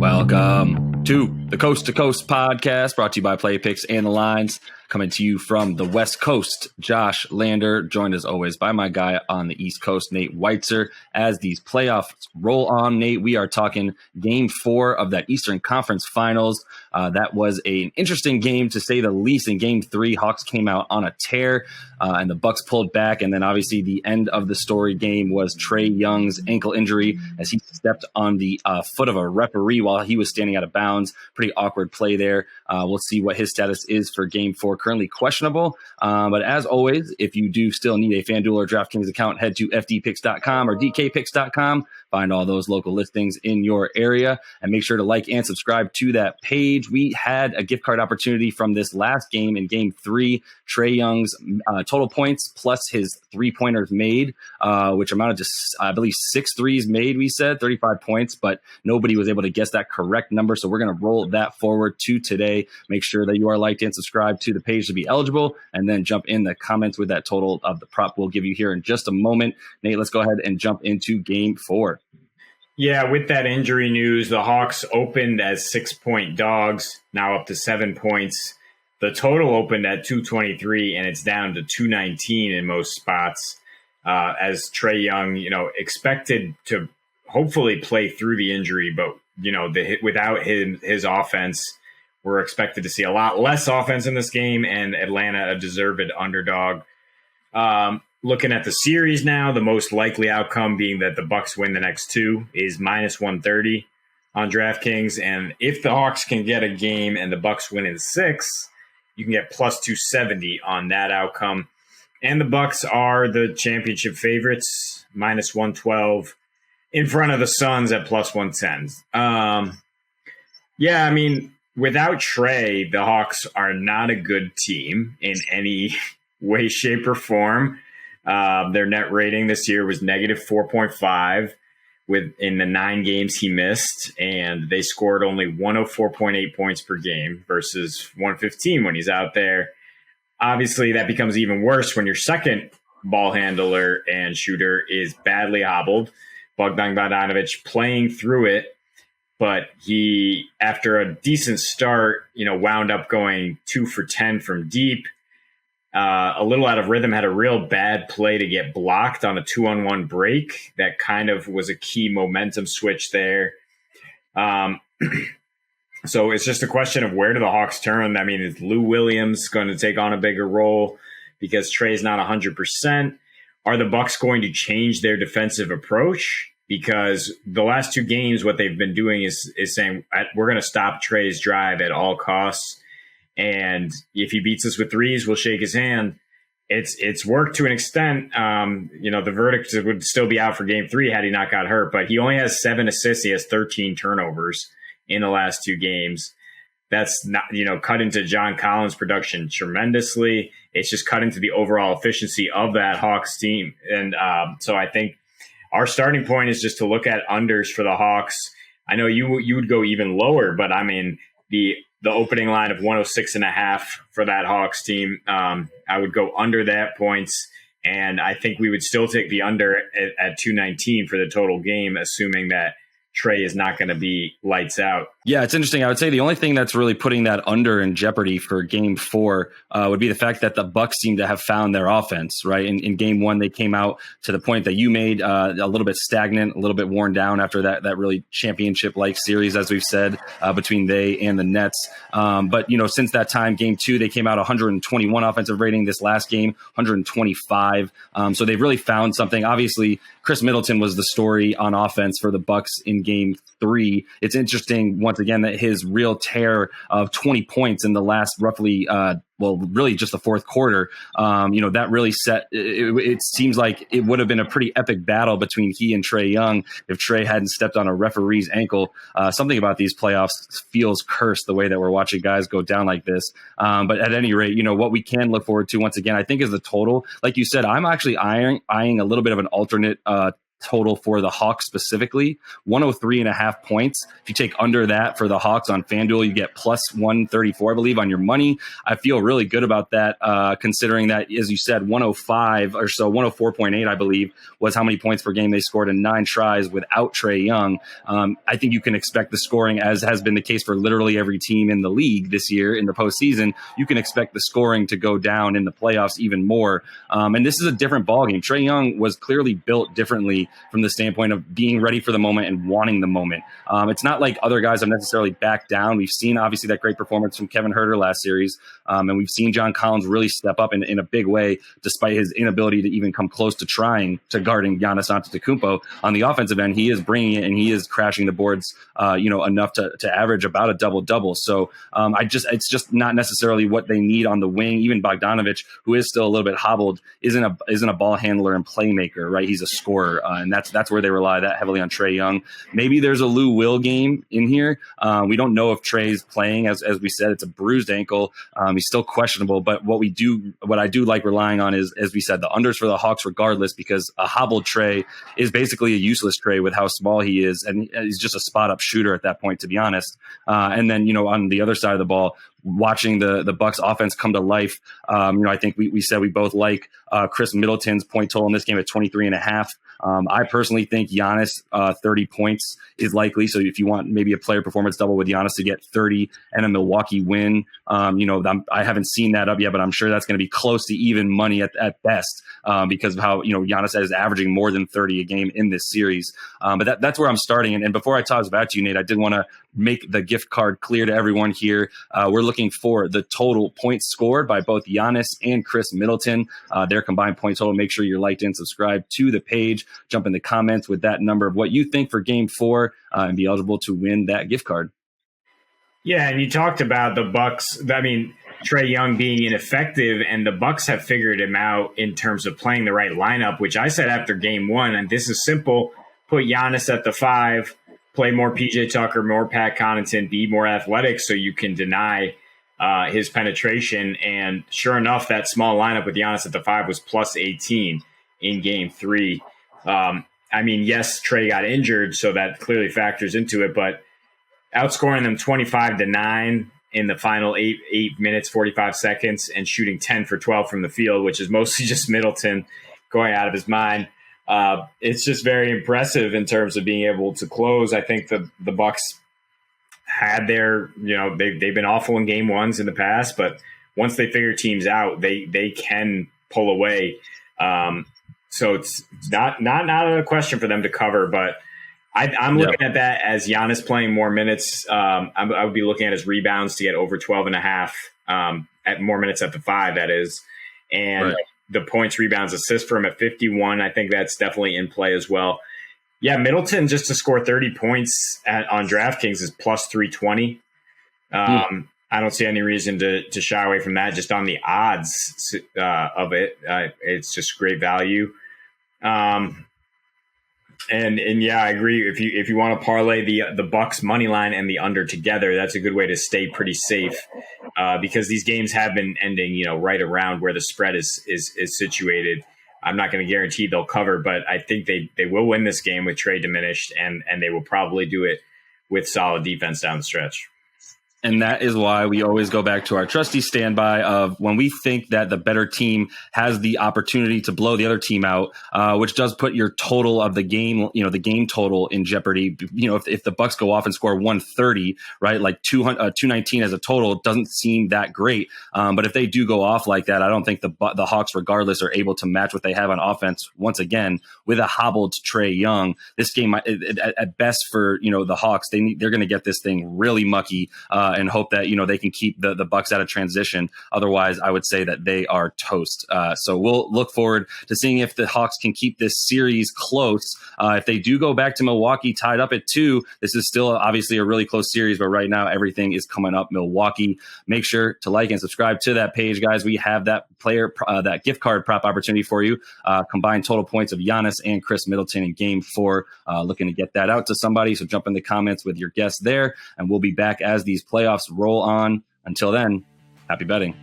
Welcome to the Coast to Coast podcast, brought to you by Play Picks and the Lines. Coming to you from the West Coast, Josh Lander, joined as always by my guy on the East Coast, Nate Weitzer. As these playoffs roll on, Nate, we are talking Game 4 of that Eastern Conference Finals. That was an interesting game, to say the least. In Game 3, Hawks came out on a tear, and the Bucks pulled back. And then obviously the end of the story game was Trae Young's ankle injury as he stepped on the foot of a referee while he was standing out of bounds. Pretty awkward play there. We'll see what his status is for Game 4. Currently questionable. But as always, if you do still need a FanDuel or DraftKings account, head to fdpicks.com or dkpicks.com. Find all those local listings in your area and make sure to like and subscribe to that page. We had a gift card opportunity from this last game in Game 3. Trae Young's total points plus his three-pointers made, which amounted to, I believe, 6 threes made, we said, 35 points, but nobody was able to guess that correct number. So we're going to roll that forward to today. Make sure that you are liked and subscribed to the page to be eligible, and then jump in the comments with that total of the prop we'll give you here in just a moment. Nate, let's go ahead and jump into Game 4. Yeah, with that injury news, the Hawks opened as 6-point dogs, now up to 7 points. The total opened at 223, and it's down to 219 in most spots. As Trae Young, expected to hopefully play through the injury, but without his offense, we're expected to see a lot less offense in this game, and Atlanta a deserved underdog. Looking at the series now, the most likely outcome being that the Bucks win the next 2 is minus 130 on DraftKings. And if the Hawks can get a game and the Bucks win in 6, you can get plus 270 on that outcome. And the Bucks are the championship favorites, minus 112, in front of the Suns at plus 110. Without Trae, the Hawks are not a good team in any way, shape, or form. Their net rating this year was negative 4.5 in the 9 games he missed, and they scored only 104.8 points per game versus 115 when he's out there. Obviously, that becomes even worse when your second ball handler and shooter is badly hobbled. Bogdan Bogdanović playing through it, but he, after a decent start, wound up going 2 for 10 from deep. A little out of rhythm, had a real bad play to get blocked on a 2-on-1 break. That kind of was a key momentum switch there. So it's just a question of where do the Hawks turn? I mean, is Lou Williams going to take on a bigger role because Trae's not 100%? Are the Bucks going to change their defensive approach? Because the last 2 games, what they've been doing is saying, we're going to stop Trae's drive at all costs. And if he beats us with threes, we'll shake his hand. It's worked to an extent. The verdict would still be out for Game 3 had he not got hurt. But he only has 7 assists. He has 13 turnovers in the last 2 games. That's not, cut into John Collins' production tremendously. It's just cut into the overall efficiency of that Hawks team. And so I think our starting point is just to look at unders for the Hawks. I know you would go even lower, but I mean, the opening line of 106.5 for that Hawks team, I would go under that points, and I think we would still take the under at 219 for the total game, assuming that Trae is not going to be lights out. Yeah, it's interesting. I would say the only thing that's really putting that under in jeopardy for Game 4 would be the fact that the Bucks seem to have found their offense, right? In Game 1, they came out to the point that you made, a little bit stagnant, a little bit worn down after that really championship-like series, as we've said, between they and the Nets. But since that time, Game 2, they came out 121 offensive rating. This last game, 125. So they've really found something. Obviously, Chris Middleton was the story on offense for the Bucks in Game 3. It's interesting, once again, that his real tear of 20 points in the last roughly really just the fourth quarter, that really set, it seems like it would have been a pretty epic battle between he and Trae Young if Trae hadn't stepped on a referee's ankle. Something about these playoffs feels cursed, the way that we're watching guys go down like this. But at any rate, what we can look forward to, once again, I think, is the total. Like you said, I'm actually eyeing a little bit of an alternate total for the Hawks specifically, 103.5 points. If you take under that for the Hawks on FanDuel, you get plus 134, I believe, on your money. I feel really good about that, considering that, as you said, 105 or so, 104.8, I believe, was how many points per game they scored in 9 tries without Trae Young. I think you can expect the scoring, as has been the case for literally every team in the league this year in the postseason. You can expect the scoring to go down in the playoffs even more. And this is a different ballgame. Trae Young was clearly built differently from the standpoint of being ready for the moment and wanting the moment. It's not like other guys have necessarily backed down. We've seen, obviously, that great performance from Kevin Huerter last series. And we've seen John Collins really step up in a big way, despite his inability to even come close to trying to guarding Giannis Antetokounmpo. On the offensive end, he is bringing it and he is crashing the boards, enough to average about a double-double. So it's just not necessarily what they need on the wing. Even Bogdanović, who is still a little bit hobbled, isn't a ball handler and playmaker, right? He's a scorer, and that's where they rely that heavily on Trae Young. Maybe there's a Lou Will game in here. We don't know if Trae's playing. As we said, it's a bruised ankle. He's still questionable, but what I do like relying on is, as we said, the unders for the Hawks regardless, because a hobbled Trae is basically a useless Trae with how small he is, and he's just a spot-up shooter at that point, to be honest. And then, on the other side of the ball, watching the Bucks offense come to life. I think we said we both like Chris Middleton's point total in this game at 23.5. I personally think Giannis 30 points is likely. So if you want maybe a player performance double with Giannis to get 30 and a Milwaukee win, I haven't seen that up yet, but I'm sure that's going to be close to even money at best because of how, Giannis is averaging more than 30 a game in this series. But that's where I'm starting. And before I toss it back to you, Nate, I did want to make the gift card clear to everyone here. We're looking for the total points scored by both Giannis and Chris Middleton, their combined point total. Make sure you're liked and subscribed to the page. Jump in the comments with that number of what you think for Game 4 and be eligible to win that gift card. Yeah, and you talked about the Bucks. Trae Young being ineffective, and the Bucks have figured him out in terms of playing the right lineup, which I said after Game 1, and this is simple: put Giannis at the 5, play more PJ Tucker, more Pat Connaughton, be more athletic, so you can deny his penetration. And sure enough, that small lineup with Giannis at the 5 was plus 18 in Game 3. Yes, Trae got injured, so that clearly factors into it, but outscoring them 25-9 in the final 8 minutes, 45 seconds, and shooting 10 for 12 from the field, which is mostly just Middleton going out of his mind. It's just very impressive in terms of being able to close. I think the Bucks had their, they've been awful in game ones in the past, but once they figure teams out, they can pull away. So it's not a question for them to cover, but I'm looking at that as Giannis playing more minutes. I would be looking at his rebounds to get over 12.5 at more minutes at the 5, that is. And the points, rebounds, assists for him at 51. I think that's definitely in play as well. Yeah, Middleton just to score 30 points on DraftKings is plus 320. I don't see any reason to shy away from that just on the odds of it. It's just great value. And yeah, I agree. If you want to parlay the Bucks money line and the under together, that's a good way to stay pretty safe because these games have been ending, right around where the spread is situated. I'm not going to guarantee they'll cover, but I think they will win this game with Trae diminished, and they will probably do it with solid defense down the stretch. And that is why we always go back to our trusty standby of when we think that the better team has the opportunity to blow the other team out, which does put your total of the game, the game total in jeopardy. If the Bucks go off and score 130, right, like 219 as a total, it doesn't seem that great. But if they do go off like that, I don't think the Hawks, regardless, are able to match what they have on offense. Once again, with a hobbled Trae Young, this game at best for the Hawks, they're going to get this thing really mucky. And hope that they can keep the Bucks out of transition. Otherwise, I would say that they are toast. So we'll look forward to seeing if the Hawks can keep this series close. If they do go back to Milwaukee tied up at 2, this is still obviously a really close series, but right now everything is coming up Milwaukee. Make sure to like and subscribe to that page, guys. We have that that gift card prop opportunity for you. Combined total points of Giannis and Chris Middleton in Game 4. Looking to get that out to somebody. So jump in the comments with your guess there, and we'll be back as these playoffs roll on. Until then, happy betting.